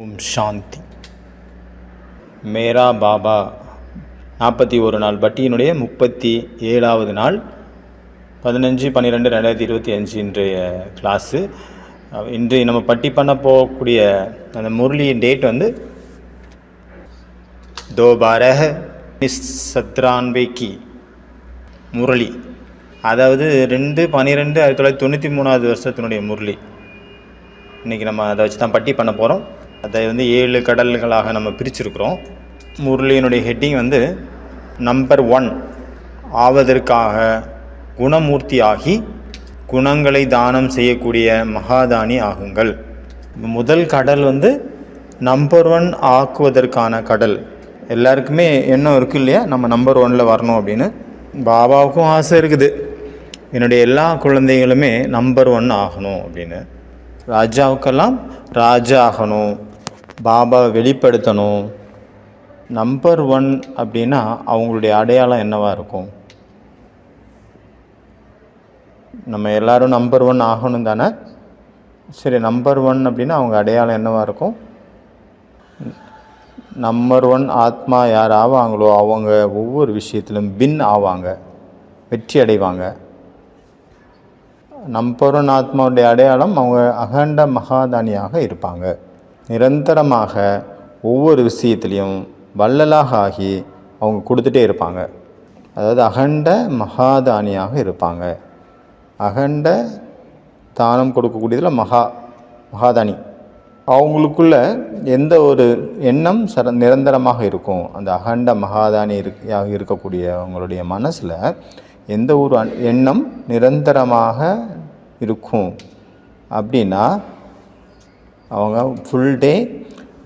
ஓம் சாந்தி. மேரா பாபா 41 நாள் பட்டியினுடைய 37வது நாள் 15/12/2025 இன்றைய கிளாஸு. இன்று நம்ம பட்டி பண்ண போகக்கூடிய அந்த முரளியின் டேட் வந்து 2/12 முரளி, அதாவது 2/12/1993 வருஷத்தினுடைய முரளி. இன்றைக்கி நம்ம அதை வச்சு தான் பட்டி பண்ண போகிறோம். அதை வந்து 7 கடல்களாக நம்ம பிரிச்சிருக்கிறோம். முரளியினுடைய ஹெட்டிங் வந்து நம்பர் 1, ஆவதற்காக குணமூர்த்தி ஆகி குணங்களை தானம் செய்யக்கூடிய மகாதானி ஆகுங்கள். முதல் கடல் வந்து நம்பர் 1 ஆக்குவதற்கான கடல். எல்லாருக்குமே எண்ணம் இருக்குது இல்லையா, நம்ம நம்பர் 1 வரணும் அப்படின்னு. பாபாவுக்கும் ஆசை இருக்குது, என்னுடைய எல்லா குழந்தைகளுமே நம்பர் 1 ஆகணும் அப்படின்னு. ராஜாவுக்கெல்லாம் ராஜா ஆகணும், பாபாவை வெளிப்படுத்தணும். நம்பர் 1 அப்படின்னா அவங்களுடைய அடையாளம் என்னவாக இருக்கும்? நம்ம எல்லாரும் நம்பர் 1 ஆகணும் தானே? சரி, நம்பர் 1 அப்படின்னா அவங்க அடையாளம் என்னவாக இருக்கும்? நம்பர் 1 ஆத்மா யார் ஆவாங்களோ அவங்க ஒவ்வொரு விஷயத்திலும் பின் ஆவாங்க, வெற்றி அடைவாங்க. நம்பர் 1 ஆத்மாவுடைய அடையாளம் அவங்க அகண்ட மகாதானியாக இருப்பாங்க. நிரந்தரமாக ஒவ்வொரு விஷயத்துலேயும் வள்ளலாக ஆகி அவங்க கொடுத்துட்டே இருப்பாங்க. அதாவது அகண்ட மகாதானியாக இருப்பாங்க. அகண்ட தானம் கொடுக்கக்கூடியதில் மகாதானி. அவங்களுக்குள்ள எந்த ஒரு எண்ணம் நிரந்தரமாக இருக்கும். அந்த அகண்ட மகாதானியாக இருக்கக்கூடிய அவங்களுடைய மனசில் எந்த ஒரு எண்ணம் நிரந்தரமாக இருக்கும் அப்படின்னா அவங்க ஃபுல் டே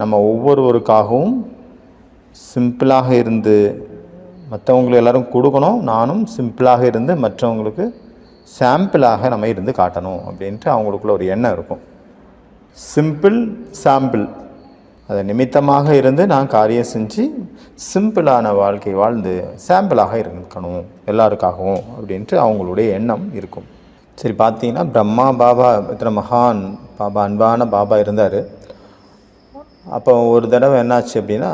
நம்ம ஒவ்வொருவருக்காகவும் சிம்பிளாக இருந்து மற்றவங்களுக்கு எல்லோரும் கொடுக்கணும், நானும் சிம்பிளாக இருந்து மற்றவங்களுக்கு சாம்பிளாக நம்ம இருந்து காட்டணும் அப்படின்ட்டு அவங்களுக்குள்ள ஒரு எண்ணம் இருக்கும். சிம்பிள் சாம்பிள், அதை நிமித்தமாக இருந்து நான் காரியம் செஞ்சு சிம்பிளான வாழ்க்கை வாழ்ந்து சாம்பிளாக இருக்கணும் எல்லாருக்காகவும் அப்படின்ட்டு அவங்களுடைய எண்ணம் இருக்கும். சரி, பார்த்தீங்கன்னா பிரம்மா பாபா இத்தனை மகான் பாபா, அன்பான பாபா இருந்தார். அப்போ ஒரு தடவை என்னாச்சு அப்படின்னா,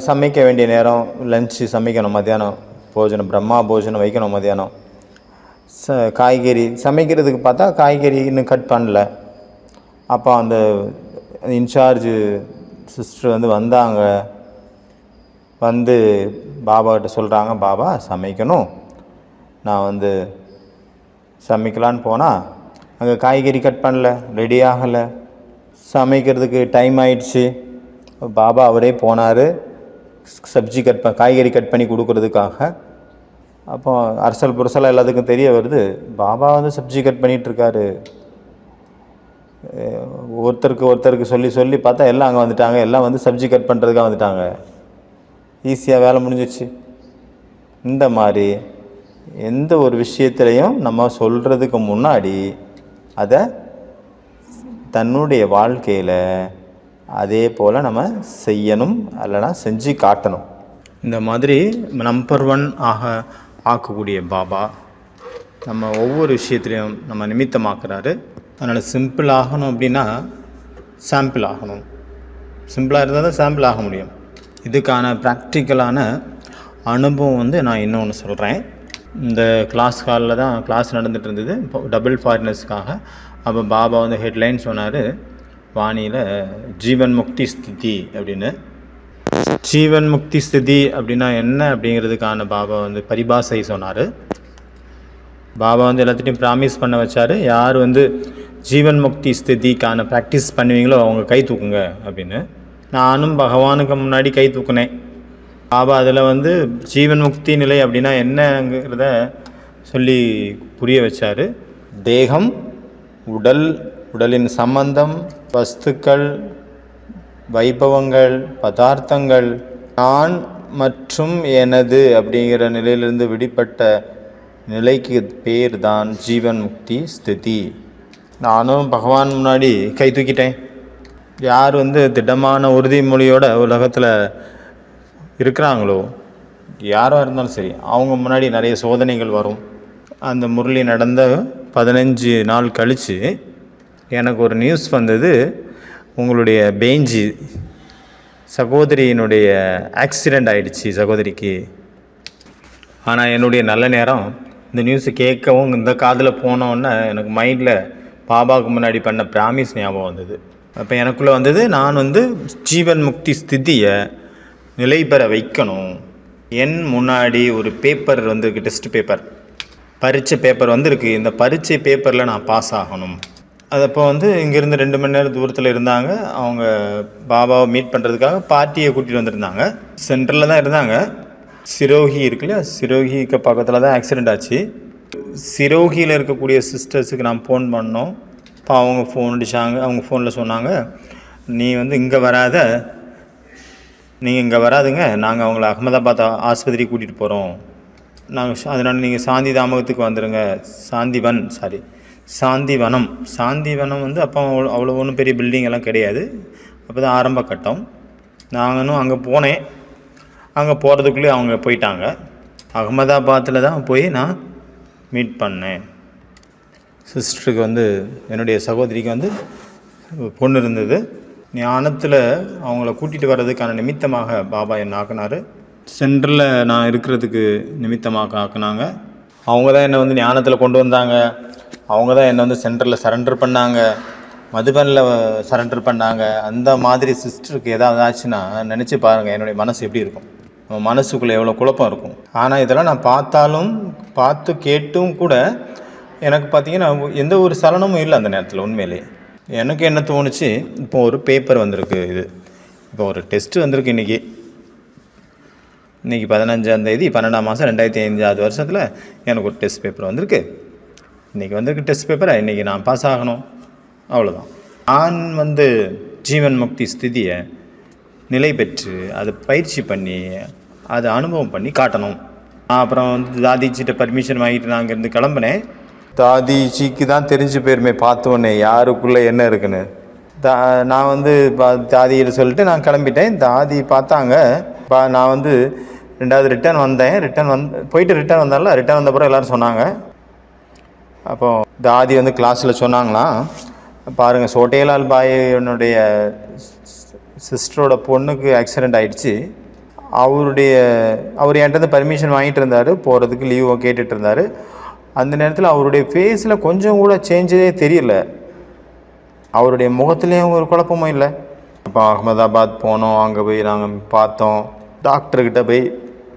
சமைக்க வேண்டிய நேரம், லஞ்சு சமைக்கணும், மத்தியானம் போஜனம், பிரம்மா போஜனம் வைக்கணும் மத்தியானம். காய்கறி சமைக்கிறதுக்கு பார்த்தா காய்கறி இன்னும் கட் பண்ணல. அப்போ அந்த இன்சார்ஜு சிஸ்டர் வந்து வந்தாங்க. வந்து பாபாக்கிட்ட சொல்கிறாங்க, பாபா சமைக்கணும். நான் வந்து சமைக்கலான்னு போனால் அங்கே காய்கறி கட் பண்ணல, ரெடி ஆகலை, சமைக்கிறதுக்கு டைம் ஆயிடுச்சு. பாபா அவரே போனார் சப்ஜி காய்கறி கட் பண்ணி கொடுக்குறதுக்காக. அப்போ அரசல் புரசலாக எல்லாத்துக்கும் தெரிய வருது, பாபா வந்து சப்ஜி கட் பண்ணிகிட்ருக்காரு. ஒருத்தருக்கு சொல்லி சொல்லி பார்த்தா எல்லாம் அங்கே வந்துட்டாங்க. எல்லாம் வந்து சப்ஜி கட் பண்ணுறதுக்காக வந்துட்டாங்க. ஈஸியாக வேலை முடிஞ்சிச்சு. இந்த மாதிரி எந்த ஒரு விஷயத்துலையும் நம்ம சொல்கிறதுக்கு முன்னாடி அதை தன்னுடைய வாழ்க்கையில் அதே போல் நம்ம செய்யணும், இல்லைனா செஞ்சு காட்டணும். இந்த மாதிரி நம்பர் 1 ஆக்கக்கூடிய பாபா நம்ம ஒவ்வொரு விஷயத்துலையும் நம்ம நிமித்தமாக்குறாரு. அதனால் சிம்பிள் ஆகணும் அப்படின்னா சாம்பிள் ஆகணும். சிம்பிளாக இருந்தால் தான் சாம்பிள் ஆக முடியும். இதுக்கான ப்ராக்டிக்கலான அனுபவம் வந்து நான் இன்னொன்று சொல்கிறேன். இந்த கிளாஸ் ஹாலில் தான் கிளாஸ் நடந்துகிட்டு இருந்தது டபுள் ஃபாரினர்ஸ்க்காக. அப்போ பாபா வந்து ஹெட்லைன் சொன்னார் வாணியில், ஜீவன் முக்தி ஸ்திதி அப்படின்னு. ஜீவன் முக்தி ஸ்திதி அப்படின்னா என்ன அப்படிங்கிறதுக்கான பாபா வந்து பரிபாஷை சொன்னார். பாபா வந்து எல்லாத்தையும் ப்ராமிஸ் பண்ண வச்சார், யார் வந்து ஜீவன் முக்தி ஸ்திதிக்கான ப்ராக்டிஸ் பண்ணுவீங்களோ அவங்க கை தூக்குங்க அப்படின்னு. நானும் பகவானுக்கு முன்னாடி கை தூக்குனேன். பாபா அதில் வந்து ஜீவன் முக்தி நிலை அப்படின்னா என்னங்கிறத சொல்லி புரிய வச்சார். தேகம், உடல், உடலின் சம்பந்தம், வஸ்துக்கள், வைபவங்கள், பதார்த்தங்கள், நான் மற்றும் எனது அப்படிங்கிற நிலையிலிருந்து விடுபட்ட நிலைக்கு பேர் தான் ஜீவன் முக்தி ஸ்திதி. நானும் பகவான் முன்னாடி கை தூக்கிட்டேன். யார் வந்து திடமான உறுதிமொழியோட உலகத்தில் இருக்கிறாங்களோ, யாராக இருந்தாலும் சரி, அவங்க முன்னாடி நிறைய சோதனைகள் வரும். அந்த முரளி நடந்த 15 நாள் கழித்து எனக்கு ஒரு நியூஸ் வந்தது, உங்களுடைய பேஞ்சி சகோதரியினுடைய ஆக்சிடெண்ட் ஆகிடுச்சு சகோதரிக்கு. ஆனால் என்னுடைய நல்ல நேரம் இந்த நியூஸை கேட்கவும் இந்த காதில் போனோன்னே எனக்கு மைண்டில் பாபாவுக்கு முன்னாடி பண்ண பிராமிஸ் ஞாபகம் வந்தது. அப்போ எனக்குள்ளே வந்தது, நான் ஜீவன் முக்தி ஸ்திதியை நிலை பெற வைக்கணும். என் முன்னாடி ஒரு பேப்பர் வந்திருக்கு, டெஸ்ட் பேப்பர், பரீட்சை பேப்பர் வந்திருக்கு. இந்த பரீட்சை பேப்பரில் நான் பாஸ் ஆகணும். அது அப்போ இங்கேருந்து 2 மணி நேரம் தூரத்தில் இருந்தாங்க. அவங்க பாபாவை மீட் பண்ணுறதுக்காக பார்ட்டியை கூட்டிகிட்டு வந்திருந்தாங்க. சென்ட்ரலில் தான் இருந்தாங்க. சிரோகி இருக்கு இல்லையா, சிரோகிக்கு பக்கத்தில் தான் ஆக்சிடெண்ட் ஆச்சு. சிரோகியில் இருக்கக்கூடிய சிஸ்டர்ஸுக்கு நான் ஃபோன் பண்ணோம். இப்போ அவங்க ஃபோன் அடித்தாங்க. அவங்க ஃபோனில் சொன்னாங்க, நீ இங்கே வராத, நீங்கள் இங்கே வராதுங்க, நாங்கள் அவங்கள அகமதாபாத் ஆஸ்பத்திரிக்கு கூட்டிகிட்டு போகிறோம். அதனால் நீங்கள் சாந்தி தாமகத்துக்கு வந்துடுங்க. சாந்திவனம் அப்போ அவ்வளோ ஒன்றும் பெரிய பில்டிங் எல்லாம் கிடையாது. அப்போ தான் ஆரம்ப கட்டம். நாங்களும் அங்கே போனேன். அங்கே போகிறதுக்குள்ளே அவங்க போயிட்டாங்க. அகமதாபாத்தில் தான் போய் நான் மீட் பண்ணேன். சிஸ்டருக்கு என்னுடைய சகோதரிக்கு பொண்ணு இருந்தது. ஞானத்தில் அவங்கள கூட்டிகிட்டு வர்றதுக்கான நிமித்தமாக பாபா என்னை ஆக்கினார். சென்டரில் நான் இருக்கிறதுக்கு நிமித்தமாக ஆக்குனாங்க. அவங்க தான் என்னை ஞானத்தில் கொண்டு வந்தாங்க. அவங்க தான் என்னை சென்டரில் சரண்டர் பண்ணாங்க, மதுபனில் சரண்டர் பண்ணாங்க. அந்த மாதிரி சிஸ்டருக்கு ஏதாவது ஆச்சுன்னா நினச்சி பாருங்கள் என்னுடைய மனசு எப்படி இருக்கும், மனசுக்குள்ளே எவ்வளோ குழப்பம் இருக்கும். ஆனால் இதெல்லாம் நான் பார்த்து கேட்டும் கூட எனக்கு பார்த்திங்கன்னா எந்த ஒரு சலனமும் இல்லை அந்த நேரத்தில். உண்மையிலே எனக்கு என்ன தோணுச்சு, இப்போ ஒரு பேப்பர் வந்திருக்கு, இப்போ ஒரு டெஸ்ட்டு வந்திருக்கு. இன்றைக்கி 15ஆம் தேதி 12ஆம் மாதம் 2005 வருஷத்தில் எனக்கு ஒரு டெஸ்ட் பேப்பர் வந்திருக்கு. இன்றைக்கி வந்திருக்கு டெஸ்ட் பேப்பரை, இன்றைக்கி நான் பாஸ் ஆகணும், அவ்வளோதான். நான் ஜீவன் முக்தி ஸ்திதியை நிலை பெற்று அதை பயிற்சி பண்ணி அதை அனுபவம் பண்ணி காட்டணும். அப்புறம் தாதிஜிட்ட பர்மிஷன் வாங்கிட்டு நான் அங்கேருந்து கிளம்புனேன். தாதிஜிக்கு தான் தெரிஞ்சு போயிருமே பார்த்தோன்னே யாருக்குள்ளே என்ன இருக்குன்னு. நான் தாதிகிட்ட சொல்லிட்டு நான் கிளம்பிட்டேன். தாதி பார்த்தாங்க. நான் 2வது ரிட்டர்ன் வந்தேன். போயிட்டு ரிட்டர்ன் வந்தப்பறம் எல்லோரும் சொன்னாங்க. அப்போ தாதி கிளாஸில் சொன்னாங்களாம், பாருங்கள் சோட்டேலால் பாயினுடைய சிஸ்டரோட பொண்ணுக்கு ஆக்சிடெண்ட் ஆகிடுச்சு. அவர் என்கிட்ட பர்மிஷன் வாங்கிட்டு இருந்தார், போகிறதுக்கு லீவ் கேட்டுட்டு இருந்தார். அந்த நேரத்தில் அவருடைய ஃபேஸில் கொஞ்சம் கூட சேஞ்சே தெரியல, அவருடைய முகத்துலேயும் ஒரு குழப்பமும் இல்லை. அப்போ அகமதாபாத் போனோம். அங்கே போய் நாங்கள் பார்த்தோம். டாக்டர்கிட்ட போய்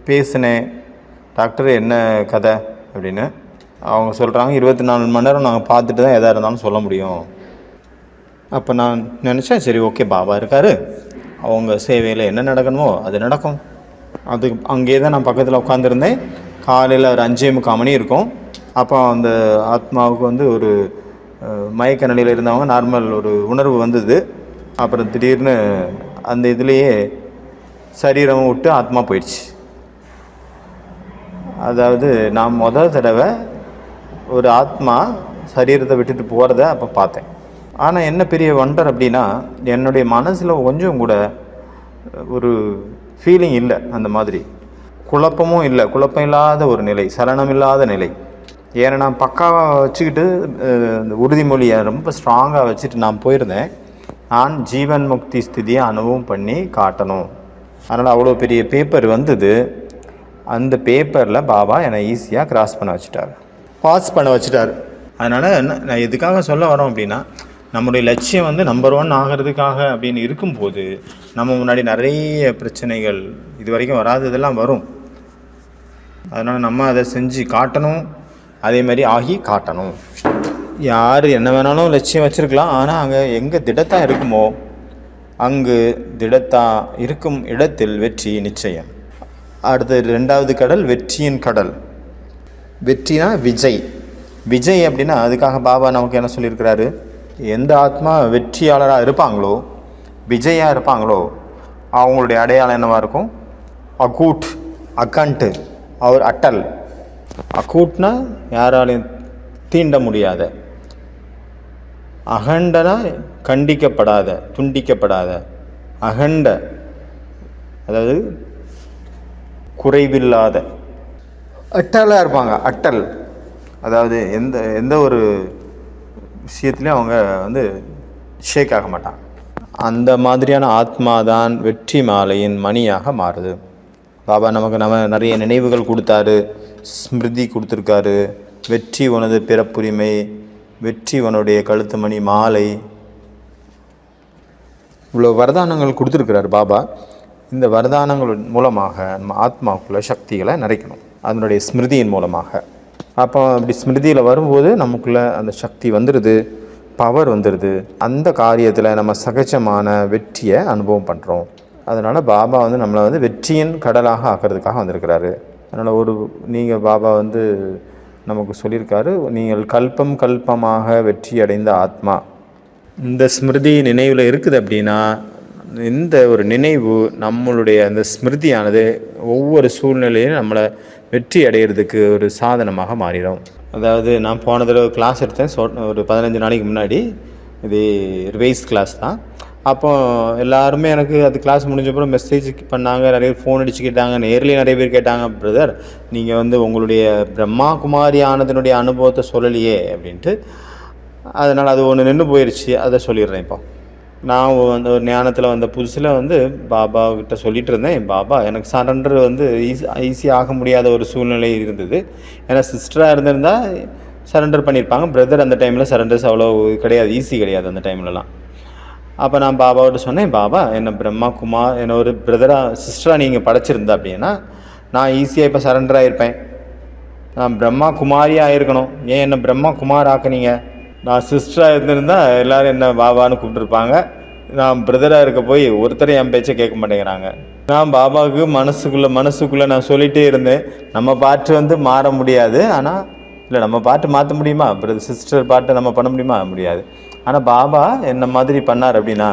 பேசினேன், டாக்டர் என்ன கதை அப்படின்னு. அவங்க சொல்கிறாங்க, 24 மணி நேரம் நாங்கள் பார்த்துட்டு தான் எதாக இருந்தாலும் சொல்ல முடியும். அப்போ நான் நினச்சேன், சரி ஓகே, பாபா இருக்கார், அவங்க சேவையில் என்ன நடக்கணுமோ அது நடக்கும். அங்கே தான் நான் பக்கத்தில் உட்காந்துருந்தேன். காலையில் ஒரு 5:45 மணி இருக்கும். அப்போ அந்த ஆத்மாவுக்கு ஒரு மயக்க நிலையில் இருந்தவங்க நார்மல் ஒரு உணர்வு வந்தது. அப்புறம் திடீர்னு அந்த இதுலேயே சரீரம் விட்டு ஆத்மா போயிடுச்சு. அதாவது நான் முதல் தடவை ஒரு ஆத்மா சரீரத்தை விட்டுட்டு போகிறத அப்போ பார்த்தேன். ஆனால் என்ன பெரிய வண்டர் அப்படின்னா, என்னுடைய மனசில் கொஞ்சம் கூட ஒரு ஃபீலிங் இல்லை, அந்த மாதிரி குழப்பமும் இல்லை, குழப்பம் இல்லாத ஒரு நிலை, சலனம் இல்லாத நிலை. ஏன்னா நான் பக்காவாக வச்சுக்கிட்டு உறுதிமொழியை ரொம்ப ஸ்ட்ராங்காக வச்சுட்டு நான் போயிருந்தேன். நான் ஜீவன் முக்தி ஸ்திதியை அனுபவம் பண்ணி காட்டணும். அதனால் அவ்வளோ பெரிய பேப்பர் வந்தது. அந்த பேப்பரில் பாபா என்னை ஈஸியாக பாஸ் பண்ண வச்சுட்டார். அதனால் நான் எதுக்காக சொல்ல வரோம் அப்படின்னா, நம்முடைய லட்சியம் நம்பர் 1 ஆகிறதுக்காக அப்படின்னு இருக்கும்போது நம்ம முன்னாடி நிறைய பிரச்சனைகள் இது வரைக்கும் வராததெல்லாம் வரும். அதனால் நம்ம அதை செஞ்சு காட்டணும், அதே மாதிரி ஆகி காட்டணும். யார் என்ன வேணாலும் லட்சியம் வச்சுருக்கலாம், ஆனால் அங்கே எங்கே திடத்தா இருக்குமோ அங்கு திடத்தா இருக்கும் இடத்தில் வெற்றி நிச்சயம். அடுத்தது 2வது கடல் வெற்றியின் கடல். வெற்றினா விஜய் அப்படின்னா அதுக்காக பாபா நமக்கு என்ன சொல்லியிருக்கிறாரு, எந்த ஆத்மா வெற்றியாளராக இருப்பாங்களோ, விஜயாக இருப்பாங்களோ, அவங்களுடைய அடையாளம் என்னவாக இருக்கும், அகூட், அக்கண்ட், அவர் அட்டல். அகூட்னா யாராலையும் தீண்ட முடியாத, அகண்டனா கண்டிக்கப்படாத, துண்டிக்கப்படாத, அகண்ட அதாவது குறைவில்லாத, அட்டலாக இருப்பாங்க. அட்டல் அதாவது எந்த ஒரு விஷயத்துலையும் அவங்க ஷேக் ஆக மாட்டாங்க. அந்த மாதிரியான ஆத்மா தான் வெற்றி மாலையின் மணியாக மாறுது. பாபா நமக்கு நிறைய நினைவுகள் கொடுத்தாரு, ஸ்மிருதி கொடுத்துருக்காரு. வெற்றி உனது பிறப்புரிமை, வெற்றி உன்னுடைய கழுத்து மணி மாலை, இவ்வளோ வரதானங்கள் கொடுத்துருக்கிறார் பாபா. இந்த வரதானங்கள் மூலமாக நம்ம ஆத்மாவுக்குள்ள சக்திகளை நிறைக்கணும், அதனுடைய ஸ்மிருதியின் மூலமாக. அப்போ அப்படி ஸ்மிருதியில் வரும்போது நமக்குள்ளே அந்த சக்தி வந்துடுது, பவர் வந்துடுது. அந்த காரியத்தில் நம்ம சகஜமான வெற்றியை அனுபவம் பண்ணுறோம். அதனால் பாபா நம்மளை வெற்றியின் கடலாக ஆக்கிறதுக்காக வந்திருக்கிறாரு. அதனால் நீங்கள் பாபா நமக்கு சொல்லியிருக்காரு, நீங்கள் கல்பம் கல்பமாக வெற்றி அடைந்த ஆத்மா. இந்த ஸ்மிருதி நினைவில் இருக்குது அப்படின்னா, இந்த ஒரு நினைவு நம்மளுடைய அந்த ஸ்மிருதியானது ஒவ்வொரு சூழ்நிலையிலும் நம்மளை வெற்றி அடைகிறதுக்கு ஒரு சாதனமாக மாறிடும். அதாவது நான் போன தடவை கிளாஸ் எடுத்தேன், ஒரு 15 நாளைக்கு முன்னாடி. இது ரிவைஸ் கிளாஸ் தான். அப்போ எல்லாருமே எனக்கு அது கிளாஸ் முடிஞ்சப்பறம் மெசேஜ் பண்ணாங்க, நிறைய ஃபோன் அடிச்சு கேட்டாங்க, நேர்லேயே நிறைய பேர் கேட்டாங்க, பிரதர் நீங்கள் உங்களுடைய பிரம்மா குமாரி ஆனதனுடைய அனுபவத்தை சொல்லலையே அப்படின்ட்டு. அதனால் அது ஒன்று நின்று போயிடுச்சு, அதை சொல்லிடுறேன். இப்போ நான் ஒரு ஞானத்தில் வந்த புதுசில் பாபா கிட்ட சொல்லிகிட்டு இருந்தேன், பாபா எனக்கு சரண்டர் ஈஸியாக ஆக முடியாத ஒரு சூழ்நிலை இருந்தது. ஏன்னா சிஸ்டராக இருந்திருந்தால் சரண்டர் பண்ணியிருப்பாங்க, பிரதர் அந்த டைமில் சரண்டர்ஸ் அவ்வளோ கிடையாது, ஈஸி கிடையாது அந்த டைம்லலாம். அப்போ நான் பாபாவிட்ட சொன்னேன், பாபா என்னை பிரம்மா குமார், என்னை ஒரு பிரதராக சிஸ்டராக நீங்கள் படைச்சிருந்தா அப்படின்னா நான் ஈஸியாக இப்போ சரண்டர் ஆகிருப்பேன். நான் பிரம்மா குமாரியாக இருக்கணும், ஏன் என்னை பிரம்மா குமார் ஆக்குனீங்க? நான் சிஸ்டராக இருந்திருந்தால் எல்லோரும் என்ன பாபான்னு கூப்பிட்டுருப்பாங்க. நான் பிரதராக இருக்க போய் ஒருத்தர் என் பேச்சை கேட்க மாட்டேங்கிறாங்க. நான் பாபாவுக்கு மனசுக்குள்ளே நான் சொல்லிகிட்டே இருந்தேன், நம்ம பாட்டு மாற முடியாது. ஆனால் இல்லை, நம்ம பாட்டு மாற்ற முடியுமா? பிரதர் சிஸ்டர் பாட்டை நம்ம பண்ண முடியுமா? முடியாது. ஆனால் பாபா என்ன மாதிரி பண்ணார் அப்படின்னா,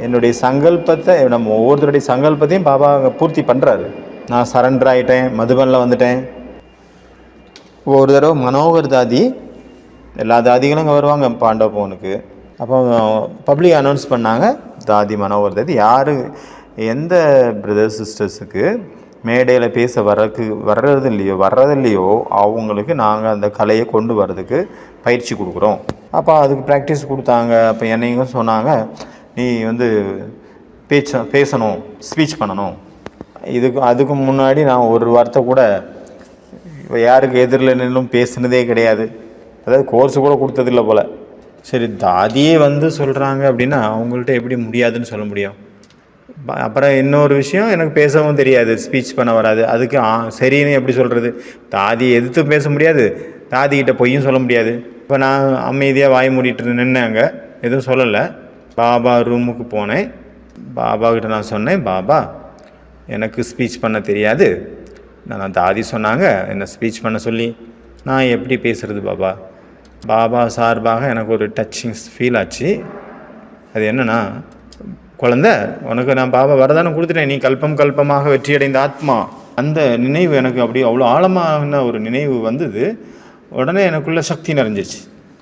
என்னுடைய சங்கல்பத்தை, நம்ம ஒவ்வொருத்தருடைய சங்கல்பத்தையும் பாபா பூர்த்தி பண்ணுறாரு. நான் சரண்டர் ஆகிட்டேன், மதுபனில் வந்துட்டேன். ஒரு தடவை மனோகர் தாதி, எல்லா தாதிகளும் இங்கே வருவாங்க பாண்டவ பவனுக்கு. அப்போ பப்ளிக் அனௌன்ஸ் பண்ணாங்க, தாதி மனோகர் தாதி யார் எந்த பிரதர் சிஸ்டர்ஸுக்கு மேடையில் பேச வர்றது இல்லையோ அவங்களுக்கு நாங்கள் அந்த கலையை கொண்டு வர்றதுக்கு பயிற்சி கொடுக்குறோம். அப்போ அதுக்கு ப்ராக்டிஸ் கொடுத்தாங்க. அப்போ என்னையும் சொன்னாங்க, நீ பேசணும், ஸ்பீச் பண்ணணும். அதுக்கு முன்னாடி நான் ஒரு வார்த்தை கூட யாருக்கு எதிரில் நின்றும் பேசுனதே கிடையாது. அதாவது கோர்ஸு கூட கொடுத்ததில்லை போல். சரி, தாதியே சொல்கிறாங்க அப்படின்னா அவங்கள்ட்ட எப்படி முடியாதுன்னு சொல்ல முடியும்? அப்புறம் இன்னொரு விஷயம், எனக்கு பேசவும் தெரியாது, ஸ்பீச் பண்ண வராது. அதுக்கு சரின்னு எப்படி சொல்கிறது? தாதியை எதிர்த்து பேச முடியாது, தாதிக்கிட்ட பொய்யும் சொல்ல முடியாது. இப்போ நான் அமைதியாக வாய் மூடிட்டு நின்னேங்க, எதுவும் சொல்லலை. பாபா ரூமுக்கு போனேன், பாபாக்கிட்ட நான் சொன்னேன், பாபா எனக்கு ஸ்பீச் பண்ண தெரியாது. நான் தாதி சொன்னாங்க என்னை ஸ்பீச் பண்ண சொல்லி, நான் எப்படி பேசுகிறது பாபா? பாபா சார்பாக எனக்கு ஒரு டச்சிங் ஃபீல் ஆச்சு. அது என்னென்னா, குழந்தை உனக்கு நான் பாபா வரதானம் கொடுத்துட்டேன், நீ கல்பம் கல்பமாக வெற்றியடைந்த ஆத்மா. அந்த நினைவு எனக்கு அப்படி அவ்வளோ ஆழமான ஒரு நினைவு வந்தது. உடனே எனக்குள்ள சக்தி நிறைஞ்சிச்சு.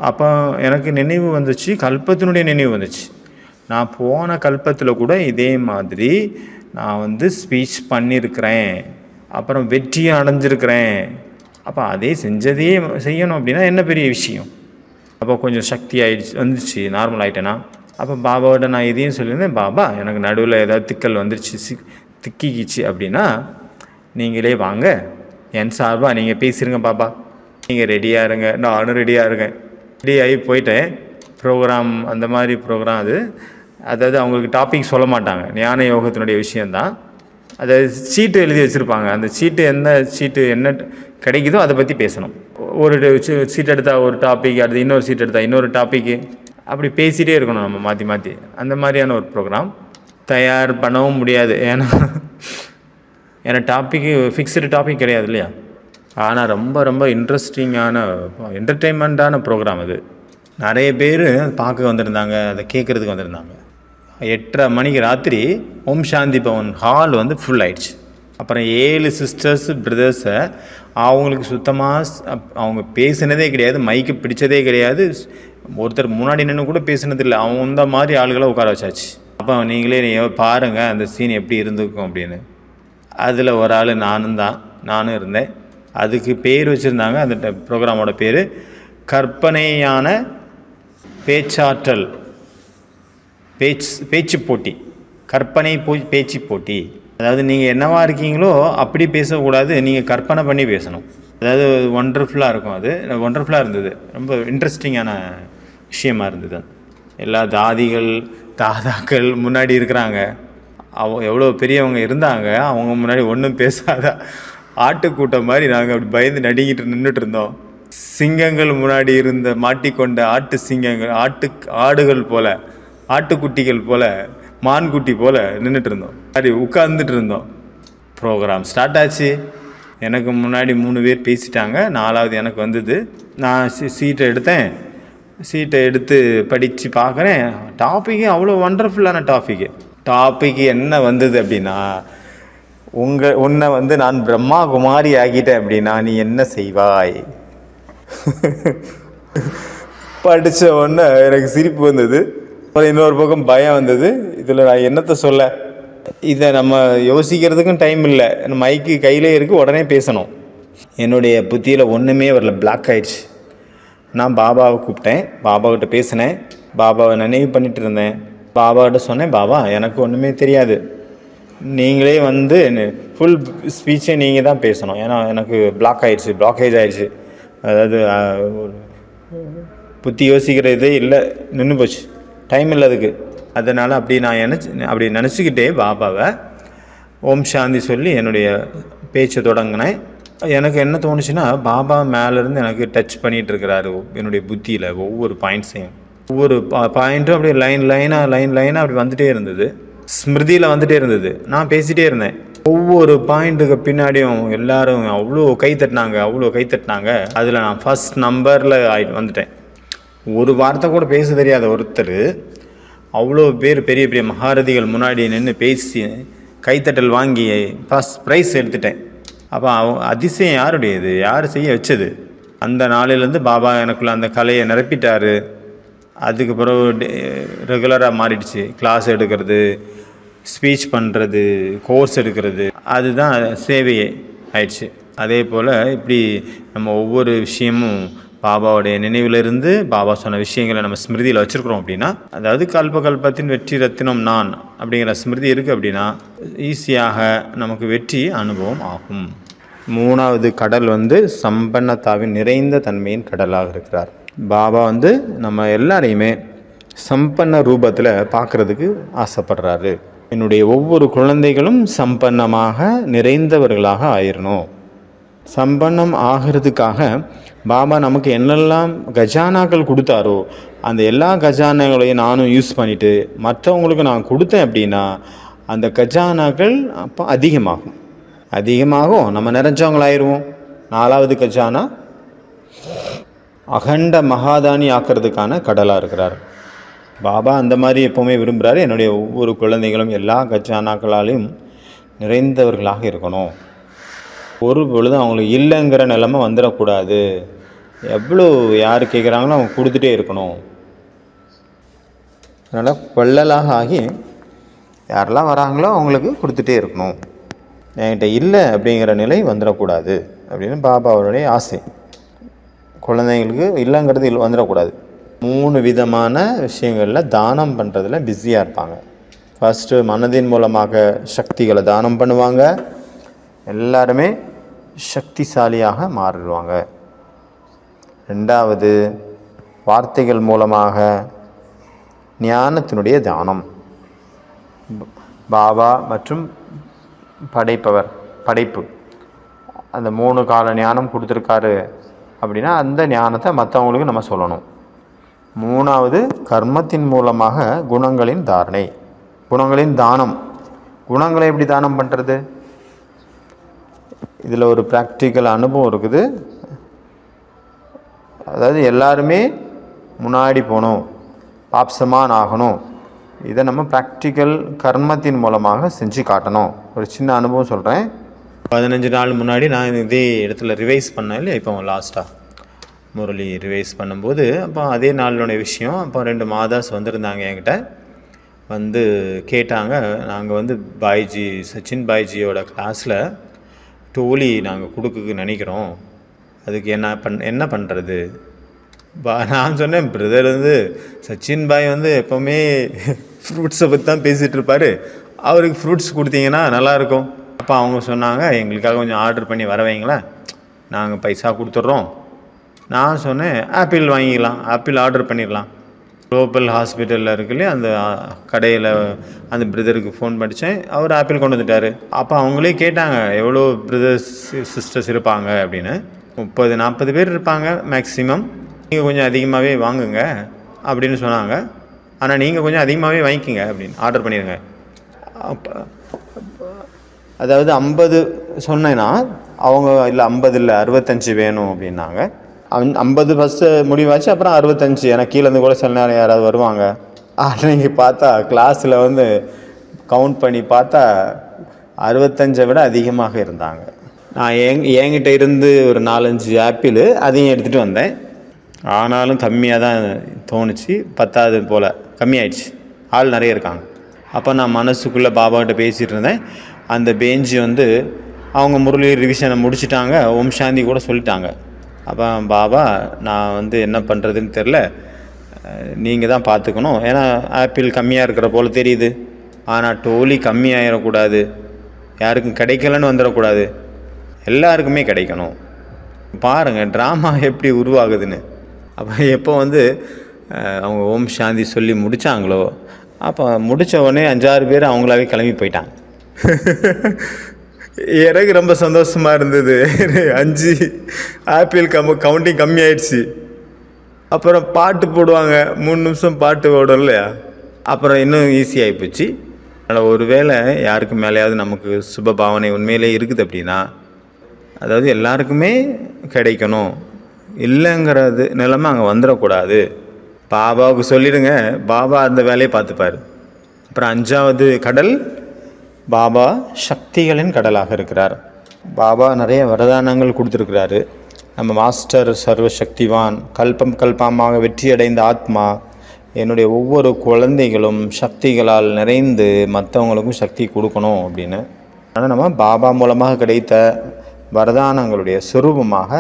அப்போ எனக்கு நினைவு வந்துச்சு, கல்பத்தினுடைய நினைவு வந்துச்சு. நான் போன கல்பத்தில் கூட இதே மாதிரி நான் ஸ்பீச் பண்ணியிருக்கிறேன், அப்புறம் வெற்றியை அடைஞ்சிருக்கிறேன். அப்போ அதே செஞ்சதையே செய்யணும் அப்படின்னா என்ன பெரிய விஷயம்? அப்போ கொஞ்சம் சக்தி வந்துச்சு, நார்மல் ஆகிட்டேன்னா. அப்போ பாபாவோட நான் இதையும் சொல்லியிருந்தேன், பாபா எனக்கு நடுவில் ஏதாவது திக்கல் வந்துருச்சு, திக்கிச்சு அப்படின்னா நீங்களே வாங்க, என் சார்பாக நீங்கள் பேசிடுங்க பாபா, நீங்கள் ரெடியாக இருங்க, நானும் ரெடியாக இருக்கேன். ரெடி ஆகி போயிட்டேன். ப்ரோக்ராம் அந்த மாதிரி ப்ரோக்ராம் அதாவது அவங்களுக்கு டாபிக் சொல்ல மாட்டாங்க, ஞான யோகத்தினுடைய விஷயந்தான். அதாவது சீட்டு எழுதி வச்சுருப்பாங்க, அந்த சீட்டு என்ன கிடைக்குதோ அதை பற்றி பேசணும். ஒரு சீட் எடுத்தால் ஒரு டாபிக், அடுத்து இன்னொரு சீட் எடுத்தால் இன்னொரு டாப்பிக்கு, அப்படி பேசிகிட்டே இருக்கணும் நம்ம மாற்றி மாற்றி. அந்த மாதிரியான ஒரு ப்ரோக்ராம் தயார் பண்ணவும் முடியாது, ஏன்னா டாப்பிக்கு ஃபிக்ஸ்டு டாபிக் கிடையாது இல்லையா. ஆனால் ரொம்ப ரொம்ப இன்ட்ரெஸ்டிங்கான என்டர்டெயின்மெண்ட்டான ப்ரோக்ராம் அது. நிறைய பேர் பார்க்க வந்திருந்தாங்க, அதை கேட்குறதுக்கு வந்திருந்தாங்க. 8:30 மணிக்கு ராத்திரி ஓம் சாந்தி பவன் ஹால் ஃபுல் ஆயிடுச்சு. அப்புறம் 7 சிஸ்டர்ஸ் பிரதர்ஸை அவங்களுக்கு சுத்தமாக அவங்க பேசினதே கிடையாது, மைக்கு பிடிச்சதே கிடையாது, ஒருத்தர் முன்னாடி நின்று கூட பேசினதில்லை, அந்த மாதிரி ஆளுகளை உட்கார வச்சாச்சு. அப்போ நீங்களே பாருங்கள் அந்த சீன் எப்படி இருந்திருக்கும் அப்படின்னு. அதில் ஒரு ஆள் நானும் இருந்தேன். அதுக்கு பேர் வச்சுருந்தாங்க, அந்த ப்ரோக்ராமோட பேர் கற்பனையான பேச்சாற்றல் பேச்சு போட்டி, கற்பனை பேச்சு போட்டி. அதாவது நீங்கள் என்னவா இருக்கீங்களோ அப்படி பேசக்கூடாது, நீங்கள் கற்பனை பண்ணி பேசணும். அதாவது ஒண்டர்ஃபுல்லாக இருக்கும். அது ஒண்டர்ஃபுல்லாக இருந்தது, ரொம்ப இன்ட்ரெஸ்டிங்கான விஷயமா இருந்தது. எல்லா தாதாக்கள் முன்னாடி இருக்கிறாங்க, எவ்வளோ பெரியவங்க இருந்தாங்க, அவங்க முன்னாடி ஒன்றும் பேசாத ஆட்டுக்கூட்டம் மாதிரி நாங்கள் அப்படி பயந்து நடுங்கிட்டு நின்றுட்டு இருந்தோம். சிங்கங்கள் முன்னாடி இருந்த மாட்டிக்கொண்ட ஆடுகள் போல, ஆட்டுக்குட்டிகள் போல, மான்குட்டி போல நின்றுட்டு இருந்தோம், அப்படி உட்கார்ந்துட்டு இருந்தோம். ப்ரோக்ராம் ஸ்டார்ட் ஆச்சு. எனக்கு முன்னாடி 3 பேர் பேசிட்டாங்க, 4வது எனக்கு வந்தது. நான் சீட்டை எடுத்து படித்து பார்க்குறேன். டாப்பிக்கு அவ்வளோ ஒண்டர்ஃபுல்லான டாப்பிக்கு என்ன வந்தது அப்படின்னா, உன்னை நான் பிரம்மா குமாரி ஆகிட்டேன் அப்படின்னா நீ என்ன செய்வாய்? படித்த உடனே எனக்கு சிரிப்பு வந்தது, இன்னொரு பக்கம் பயம் வந்தது. இதில் நான் என்னத்தை சொல்ல, இதை நம்ம யோசிக்கிறதுக்கும் டைம் இல்லை, மைக்கு கையிலே இருக்குது, உடனே பேசணும். என்னுடைய புத்தியில் ஒன்றுமே வரல, பிளாக் ஆயிடுச்சு. நான் பாபாவை கூப்பிட்டேன், பாபாக்கிட்ட பேசினேன், பாபாவை நினைவு பண்ணிட்டு இருந்தேன். பாபாக்கிட்ட சொன்னேன், பாபா எனக்கு ஒன்றுமே தெரியாது, நீங்களே ஃபுல் ஸ்பீச்சை நீங்கள் தான் பேசணும், ஏன்னா எனக்கு பிளாக்கேஜ் ஆயிடுச்சு. அதாவது புத்தி யோசிக்கிற இதே இல்லை, நின்று போச்சு, டைம் இல்லை அதுக்கு. அதனால் அப்படி நினச்சிக்கிட்டே பாபாவை ஓம் சாந்தி சொல்லி என்னுடைய பேச்சை தொடங்கினேன். எனக்கு என்ன தோணுச்சுன்னா, பாபா மேலேருந்து எனக்கு டச் பண்ணிகிட்டு இருக்கிறாரு என்னுடைய புத்தியில். ஒவ்வொரு பாயிண்ட்ஸையும், ஒவ்வொரு பாயிண்ட்டும் அப்படியே லைனாக அப்படி வந்துகிட்டே இருந்தது, ஸ்மிருதியில் வந்துகிட்டே இருந்தது. நான் பேசிகிட்டே இருந்தேன். ஒவ்வொரு பாயிண்ட்டுக்கு பின்னாடியும் எல்லாரும் அவ்வளோ கை தட்டினாங்க. அதில் நான் ஃபஸ்ட் நம்பரில் வந்துட்டேன். ஒரு வார்த்தை கூட பேச தெரியாத ஒருத்தர் அவ்வளோ பேர் பெரிய பெரிய மகாரதிகள் முன்னாடி நின்று பேசி கைத்தட்டல் வாங்கி ஃபஸ்ட் ப்ரைஸ் எடுத்துட்டேன். அப்போ அதிசயம் யாருடையது, யார் செய்ய வச்சது? அந்த நாளிலேருந்து பாபா எனக்குள்ள அந்த கலையை நிரப்பிட்டார். அதுக்கு பிறகு ரெகுலராக மாறிடுச்சு. கிளாஸ் எடுக்கிறது, ஸ்பீச் பண்ணுறது, கோர்ஸ் எடுக்கிறது, அதுதான் சேவையே ஆயிடுச்சு. அதே போல் இப்படி நம்ம ஒவ்வொரு விஷயமும் பாபாவுடைய நினைவிலிருந்து பாபா சொன்ன விஷயங்களை நம்ம ஸ்மிருதியில் வச்சுருக்குறோம் அப்படின்னா, அதாவது கல்பத்தின் வெற்றி ரத்தினம் நான் அப்படிங்கிற ஸ்மிருதி இருக்குது அப்படின்னா, ஈஸியாக நமக்கு வெற்றி அனுபவம் ஆகும். 3வது கடல் சம்பன்னத்தாவின் நிறைந்த தன்மையின் கடலாக இருக்கிறார். பாபா நம்ம எல்லாரையுமே சம்பன்ன ரூபத்தில் பார்க்குறதுக்கு ஆசைப்படுறாரு. என்னுடைய ஒவ்வொரு குழந்தைகளும் சம்பன்னமாக நிறைந்தவர்களாக ஆயிடணும். சம்பன்னம் ஆகிறதுக்காக பாபா நமக்கு என்னெல்லாம் கஜானாக்கள் கொடுத்தாரோ அந்த எல்லா கஜானாக்களையும் நானும் யூஸ் பண்ணிவிட்டு மற்றவங்களுக்கு நான் கொடுத்தேன் அப்படின்னா அந்த கஜானாக்கள் அப்போ அதிகமாகும். நம்ம நிறைஞ்சவங்களாயிருவோம். 4வது கஜானா அகண்ட மகாதானி ஆக்கிறதுக்கான கடலாக இருக்கிறார் பாபா. அந்த மாதிரி எப்போவுமே விரும்புகிறாரு. என்னுடைய ஒவ்வொரு குழந்தைகளும் எல்லா கஜானாக்களாலையும் நிறைந்தவர்களாக இருக்கணும். ஒரு பொழுதும் அவங்களுக்கு இல்லைங்கிற நிலைமை வந்துடக்கூடாது. எவ்வளோ யார் கேட்குறாங்களோ அவங்க கொடுத்துட்டே இருக்கணும். அதனால் வள்ளலாக ஆகி யாரெல்லாம் வராங்களோ அவங்களுக்கு கொடுத்துட்டே இருக்கணும். என்கிட்ட இல்லை அப்படிங்கிற நிலை வந்துடக்கூடாது அப்படின்னு பாபாவுடைய ஆசை. குழந்தைங்களுக்கு இல்லைங்கிறது வந்துடக்கூடாது. 3 விதமான விஷயங்களில் தானம் பண்ணுறதுல பிஸியாக இருப்பாங்க. ஃபஸ்ட்டு மனதின் மூலமாக சக்திகளை தானம் பண்ணுவாங்க, எல்லாருமே சக்திசாலியாக மாறிடுவாங்க. 2வது வார்த்தைகள் மூலமாக ஞானத்தினுடைய தானம். பாபா மற்றும் படைப்பு அந்த 3 கால ஞானம் கொடுத்துருக்காரு அப்படின்னா அந்த ஞானத்தை மற்றவங்களுக்கு நம்ம சொல்லணும். 3வது கர்மத்தின் மூலமாக குணங்களின் தானம். குணங்களை எப்படி தானம் பண்ணுறது? இதில் ஒரு ப்ராக்டிக்கல் அனுபவம் இருக்குது. அதாவது எல்லாருமே முன்னாடி போகணும், பாப்சமான் ஆகணும். இதை நம்ம ப்ராக்டிக்கல் கர்மத்தின் மூலமாக செஞ்சு காட்டணும். ஒரு சின்ன அனுபவம் சொல்கிறேன். 15 நாள் முன்னாடி நான் இதே இடத்துல ரிவைஸ் பண்ணேன் இல்லையா, இப்போ லாஸ்ட்டாக முரளி ரிவைஸ் பண்ணும்போது அப்போ அதே நாளினுடைய விஷயம். அப்போ 2 மாதாஸ் வந்திருந்தாங்க என்கிட்ட, கேட்டாங்க. நாங்கள் சச்சின் பாய்ஜியோட கிளாஸில் டோலி நாங்கள் கொடுக்க நினைக்கிறோம், அதுக்கு என்ன பண்ணுறது? நான் சொன்னேன், பிரதர் சச்சின் பாய் எப்போவுமே ஃப்ரூட்ஸை பற்றி தான் பேசிகிட்டு இருப்பார். அவருக்கு ஃப்ரூட்ஸ் கொடுத்தீங்கன்னா நல்லாயிருக்கும். அப்போ அவங்க சொன்னாங்க, எங்களுக்காக கொஞ்சம் ஆர்டர் பண்ணி வர வைங்களேன், நாங்கள் பைசா கொடுத்துட்றோம். நான் சொன்னேன், ஆப்பிள் வாங்கிக்கலாம், ஆப்பிள் ஆர்டர் பண்ணிடலாம். குளோபல் ஹாஸ்பிட்டலில் இருக்குல்லையே அந்த கடையில் அந்த பிரதருக்கு ஃபோன் படித்தேன், அவர் ஆப்பிள் கொண்டு வந்துட்டார். அப்போ அவங்களே கேட்டாங்க, எவ்வளோ பிரதர்ஸ் சிஸ்டர்ஸ் இருப்பாங்க அப்படின்னு. 30-40 பேர் இருப்பாங்க மேக்ஸிமம். நீங்கள் கொஞ்சம் அதிகமாகவே வாங்குங்க அப்படின்னு சொன்னாங்க. ஆனால் நீங்கள் கொஞ்சம் அதிகமாகவே வாங்கிக்கிங்க அப்படின்னு ஆர்டர் பண்ணிடுங்க. அதாவது 50 சொன்னேன்னா அவங்க இல்லை 50 இல்லை 65 வேணும் அப்படின்னாங்க. 50 ஃபஸ்ட்டு முடிவாச்சு, அப்புறம் 65. எனக்கு கீழேருந்து கூட சில நேரம் யாராவது வருவாங்க. அன்றைக்கி பார்த்தா கிளாஸில் வந்து கவுண்ட் பண்ணி பார்த்தா 65 விட அதிகமாக இருந்தாங்க. நான் என்கிட்ட இருந்து ஒரு 4-5 ஆப்பிள் அதையும் எடுத்துகிட்டு வந்தேன். ஆனாலும் கம்மியாக தான் தோணுச்சு, 10 போல் கம்மியாயிடுச்சு. ஆள் நிறைய இருக்காங்க. அப்போ நான் மனசுக்குள்ளே பாபாக்கிட்ட பேசிகிட்டு இருந்தேன். அந்த பெஞ்சு வந்து அவங்க முரளி ரிவிஷனை முடிச்சுட்டாங்க, ஓம் சாந்தி கூட சொல்லிட்டாங்க. அப்போ பாபா, நான் வந்து என்ன பண்ணுறதுன்னு தெரில, நீங்கள் தான் பார்த்துக்கணும். ஏன்னா ஆப்பிள் கம்மியாக இருக்கிற போல் தெரியுது, ஆனால் டோலி கம்மியாகிடக்கூடாது, யாருக்கும் கிடைக்கலன்னு வந்துடக்கூடாது, எல்லாருக்குமே கிடைக்கணும். பாருங்கள் ட்ராமா எப்படி உருவாகுதுன்னு. அப்போ எப்போ வந்து அவங்க ஓம் சாந்தி சொல்லி முடித்தாங்களோ, அப்போ முடித்த உடனே 5-6 பேர் அவங்களாவே கிளம்பி போயிட்டாங்க. எனக்கு ரொம்ப சந்தோஷமாக இருந்தது. 5 ஆப்பிள் கவுண்டிங் கம்மியாயிடுச்சு. அப்புறம் பாட்டு போடுவாங்க, 3 நிமிஷம் பாட்டு ஓடும் இல்லையா, அப்புறம் இன்னும் ஈஸியாகி போச்சு. அதனால் ஒரு வேளை யாருக்கு மேலேயாவது நமக்கு சுப பாவனை உண்மையிலே இருக்குது அப்படின்னா, அதாவது எல்லாருக்குமே கிடைக்கணும் இல்லைங்கிறது நிலைமை அங்கே வந்துடக்கூடாது. பாபாவுக்கு சொல்லிடுங்க, பாபா அந்த வேலையை பார்த்துப்பார். அப்புறம் 5வது கடல் பாபா சக்திகளின் கடலாக இருக்கிறார். பாபா நிறைய வரதானங்கள் கொடுத்துருக்கிறாரு. நம்ம மாஸ்டர் சர்வசக்திவான், கல்பம் கல்பமாக வெற்றியடைந்த ஆத்மா, என்னுடைய ஒவ்வொரு குழந்தைகளும் சக்திகளால் நிறைந்து மற்றவங்களுக்கும் சக்தி கொடுக்கணும் அப்படின்னு. ஆனால் நம்ம பாபா மூலமாக கிடைத்த வரதானங்களுடைய சுரூபமாக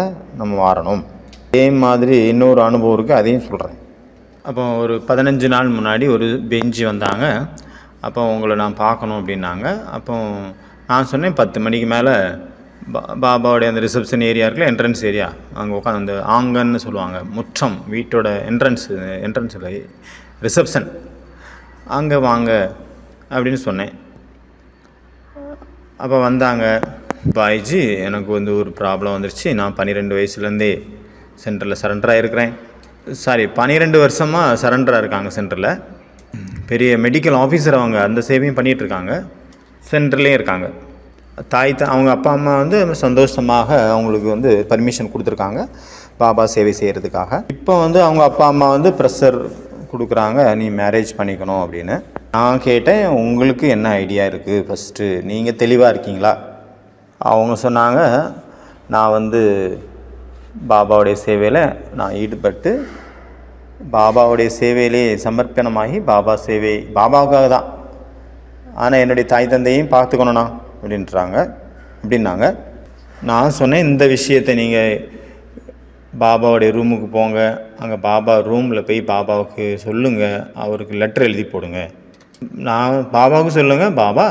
நம்ம மாறணும். அதே மாதிரி இன்னொரு அனுபவம் இருக்குது, அதையும் சொல்கிறேன். அப்போ ஒரு 15 நாள் முன்னாடி ஒரு பெஞ்சு வந்தாங்க. அப்போ உங்களை நான் பார்க்கணும் அப்படின்னாங்க. அப்போ நான் சொன்னேன் 10 மணிக்கு மேலே பாபாவுடைய அந்த ரிசப்ஷன் ஏரியா இருக்குல்ல, என்ட்ரன்ஸ் ஏரியா, அங்கே உட்காந்து அந்த ஆங்கன்னு சொல்லுவாங்க, முற்றம், வீட்டோட என்ட்ரன்ஸ் இல்லை, ரிசப்ஷன், அங்கே வாங்க அப்படின்னு சொன்னேன். அப்போ வந்தாங்க. பாய்ஜி, எனக்கு வந்து ஒரு ப்ராப்ளம் வந்துருச்சு, நான் 12 வயசுலேருந்தே சென்டரில் சரண்டராக இருக்கிறேன். 12 வருஷமாக சரண்டராக இருக்காங்க சென்டரில். பெரிய மெடிக்கல் ஆஃபீஸர் அவங்க, அந்த சேவையும் பண்ணிகிட்ருக்காங்க, சென்டர்லேயும் இருக்காங்க. அவங்க அப்பா அம்மா வந்து சந்தோஷமாக அவங்களுக்கு வந்து பர்மிஷன் கொடுத்துருக்காங்க பாபா சேவை செய்கிறதுக்காக. இப்போ வந்து அவங்க அப்பா அம்மா வந்து ப்ரெஷர் கொடுக்குறாங்க, நீ மேரேஜ் பண்ணிக்கணும் அப்படின்னு. நான் கேட்டேன், உங்களுக்கு என்ன ஐடியா இருக்குது, ஃபஸ்ட்டு நீங்கள் தெளிவாக இருக்கீங்களா? அவங்க சொன்னாங்க, நான் வந்து பாபாவுடைய சேவையில் நான் ஈடுபட்டு பாபாவுடைய சேவையிலே சமர்ப்பணமாகி பாபா சேவை பாபாவுக்காக தான், ஆனால் என்னுடைய தாய் தந்தையும் பார்த்துக்கணுண்ணா அப்படின்னாங்க. நான் சொன்னேன், இந்த விஷயத்தை நீங்கள் பாபாவுடைய ரூமுக்கு போங்க, அங்கே பாபா ரூமில் போய் பாபாவுக்கு சொல்லுங்கள், அவருக்கு லெட்டர் எழுதி போடுங்க. நான் பாபாவுக்கு சொல்லுங்கள், பாபா